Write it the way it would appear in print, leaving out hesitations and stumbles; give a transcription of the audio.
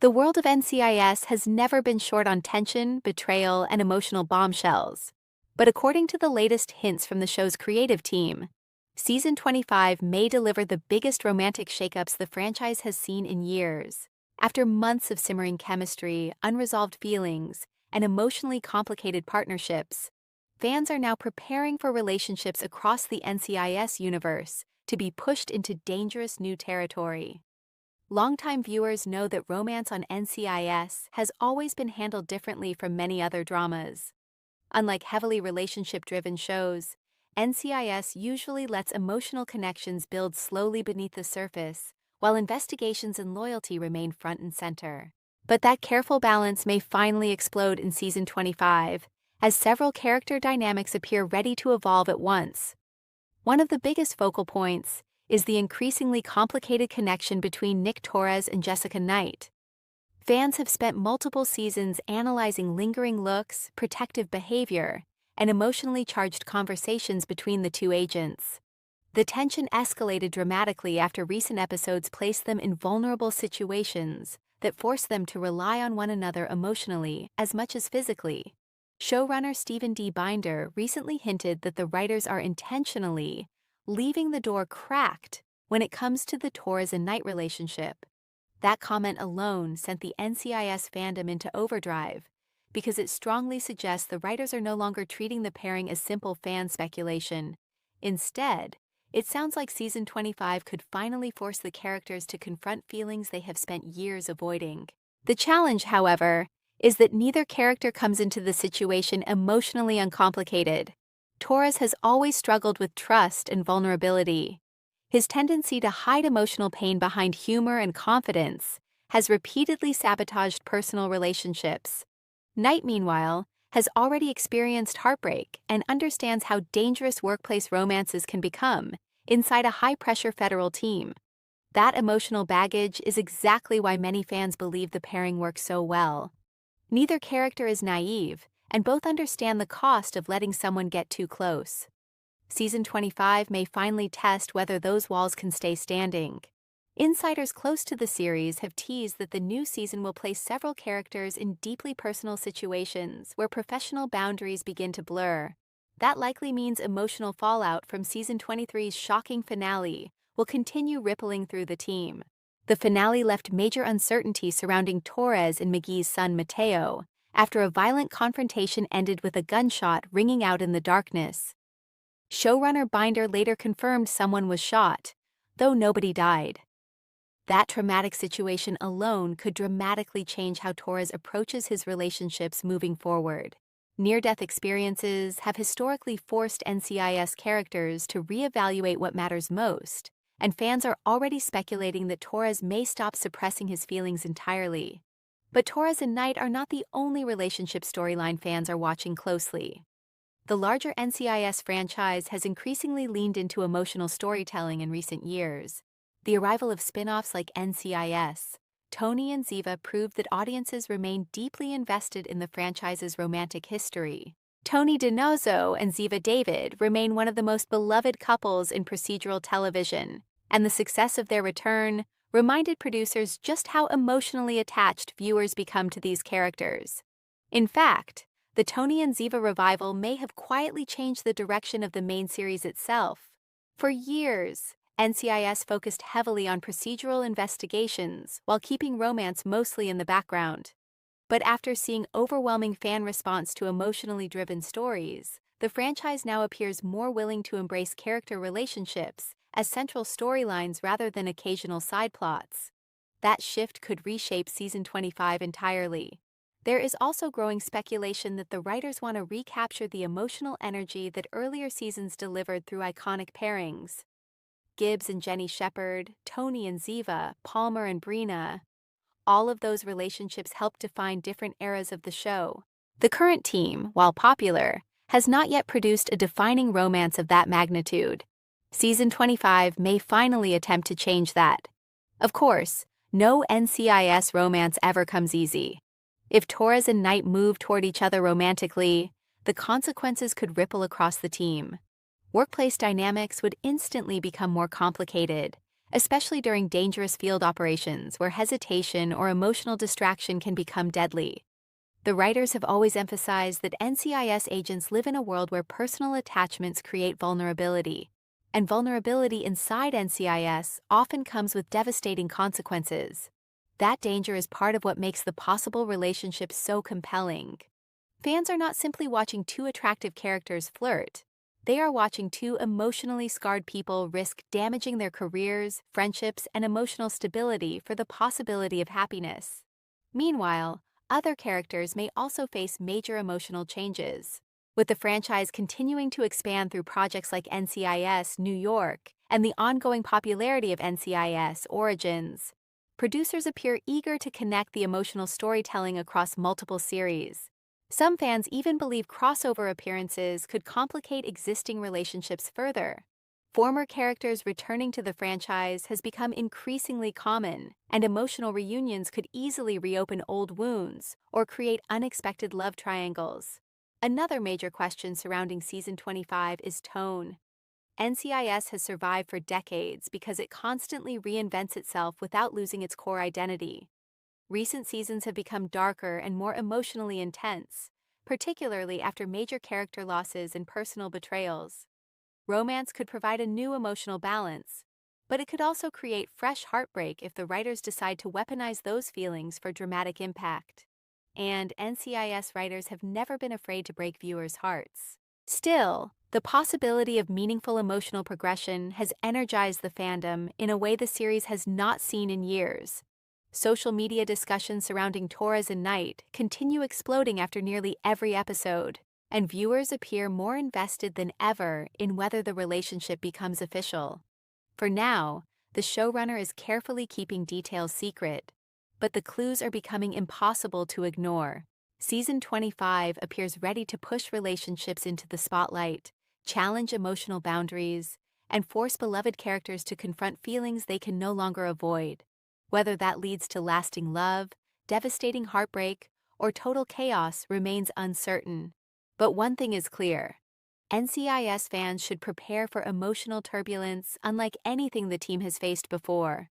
The world of NCIS has never been short on tension, betrayal, and emotional bombshells. But according to the latest hints from the show's creative team, Season 25 may deliver the biggest romantic shakeups the franchise has seen in years. After months of simmering chemistry, unresolved feelings, and emotionally complicated partnerships, fans are now preparing for relationships across the NCIS universe to be pushed into dangerous new territory. Longtime viewers know that romance on NCIS has always been handled differently from many other dramas. Unlike heavily relationship-driven shows, NCIS usually lets emotional connections build slowly beneath the surface, while investigations and loyalty remain front and center. But that careful balance may finally explode in Season 25, as several character dynamics appear ready to evolve at once. One of the biggest focal points is the increasingly complicated connection between Nick Torres and Jessica Knight. Fans have spent multiple seasons analyzing lingering looks, protective behavior, and emotionally charged conversations between the two agents. The tension escalated dramatically after recent episodes placed them in vulnerable situations that forced them to rely on one another emotionally as much as physically. Showrunner Stephen D. Binder recently hinted that the writers are intentionally leaving the door cracked when it comes to the Torres and Knight relationship. That comment alone sent the NCIS fandom into overdrive, because it strongly suggests the writers are no longer treating the pairing as simple fan speculation. Instead, it sounds like Season 25 could finally force the characters to confront feelings they have spent years avoiding. The challenge, however, is that neither character comes into the situation emotionally uncomplicated. Torres has always struggled with trust and vulnerability. His tendency to hide emotional pain behind humor and confidence has repeatedly sabotaged personal relationships. Knight, meanwhile, has already experienced heartbreak and understands how dangerous workplace romances can become inside a high-pressure federal team. That emotional baggage is exactly why many fans believe the pairing works so well. Neither character is naive, and both understand the cost of letting someone get too close. Season 25 may finally test whether those walls can stay standing. Insiders close to the series have teased that the new season will place several characters in deeply personal situations where professional boundaries begin to blur. That likely means emotional fallout from Season 23's shocking finale will continue rippling through the team. The finale left major uncertainty surrounding Torres and McGee's son Mateo, after a violent confrontation ended with a gunshot ringing out in the darkness. Showrunner Binder later confirmed someone was shot, though nobody died. That traumatic situation alone could dramatically change how Torres approaches his relationships moving forward. Near-death experiences have historically forced NCIS characters to reevaluate what matters most, and fans are already speculating that Torres may stop suppressing his feelings entirely. But Torres and Knight are not the only relationship storyline fans are watching closely. The larger NCIS franchise has increasingly leaned into emotional storytelling in recent years. The arrival of spin-offs like NCIS, Tony and Ziva proved that audiences remain deeply invested in the franchise's romantic history. Tony DiNozzo and Ziva David remain one of the most beloved couples in procedural television, and the success of their return reminded producers just how emotionally attached viewers become to these characters. In fact, the Tony and Ziva revival may have quietly changed the direction of the main series itself. For years, NCIS focused heavily on procedural investigations while keeping romance mostly in the background. But after seeing overwhelming fan response to emotionally driven stories, the franchise now appears more willing to embrace character relationships as central storylines rather than occasional side plots. That shift could reshape Season 25 entirely. There is also growing speculation that the writers want to recapture the emotional energy that earlier seasons delivered through iconic pairings. Gibbs and Jenny Shepard, Tony and Ziva, Palmer and Brina. All of those relationships helped define different eras of the show. The current team, while popular, has not yet produced a defining romance of that magnitude. Season 25 may finally attempt to change that. Of course, no NCIS romance ever comes easy. If Torres and Knight move toward each other romantically, the consequences could ripple across the team. Workplace dynamics would instantly become more complicated, especially during dangerous field operations where hesitation or emotional distraction can become deadly. The writers have always emphasized that NCIS agents live in a world where personal attachments create vulnerability, and vulnerability inside NCIS often comes with devastating consequences. That danger is part of what makes the possible relationship so compelling. Fans are not simply watching two attractive characters flirt. They are watching two emotionally scarred people risk damaging their careers, friendships, and emotional stability for the possibility of happiness. Meanwhile, other characters may also face major emotional changes. With the franchise continuing to expand through projects like NCIS New York and the ongoing popularity of NCIS Origins, producers appear eager to connect the emotional storytelling across multiple series. Some fans even believe crossover appearances could complicate existing relationships further. Former characters returning to the franchise has become increasingly common, and emotional reunions could easily reopen old wounds or create unexpected love triangles. Another major question surrounding Season 25 is tone. NCIS has survived for decades because it constantly reinvents itself without losing its core identity. Recent seasons have become darker and more emotionally intense, particularly after major character losses and personal betrayals. Romance could provide a new emotional balance, but it could also create fresh heartbreak if the writers decide to weaponize those feelings for dramatic impact. And NCIS writers have never been afraid to break viewers' hearts. Still, the possibility of meaningful emotional progression has energized the fandom in a way the series has not seen in years. Social media discussions surrounding Torres and Knight continue exploding after nearly every episode, and viewers appear more invested than ever in whether the relationship becomes official. For now, the showrunner is carefully keeping details secret, but the clues are becoming impossible to ignore. Season 25 appears ready to push relationships into the spotlight, challenge emotional boundaries, and force beloved characters to confront feelings they can no longer avoid. Whether that leads to lasting love, devastating heartbreak, or total chaos remains uncertain. But one thing is clear: NCIS fans should prepare for emotional turbulence unlike anything the team has faced before.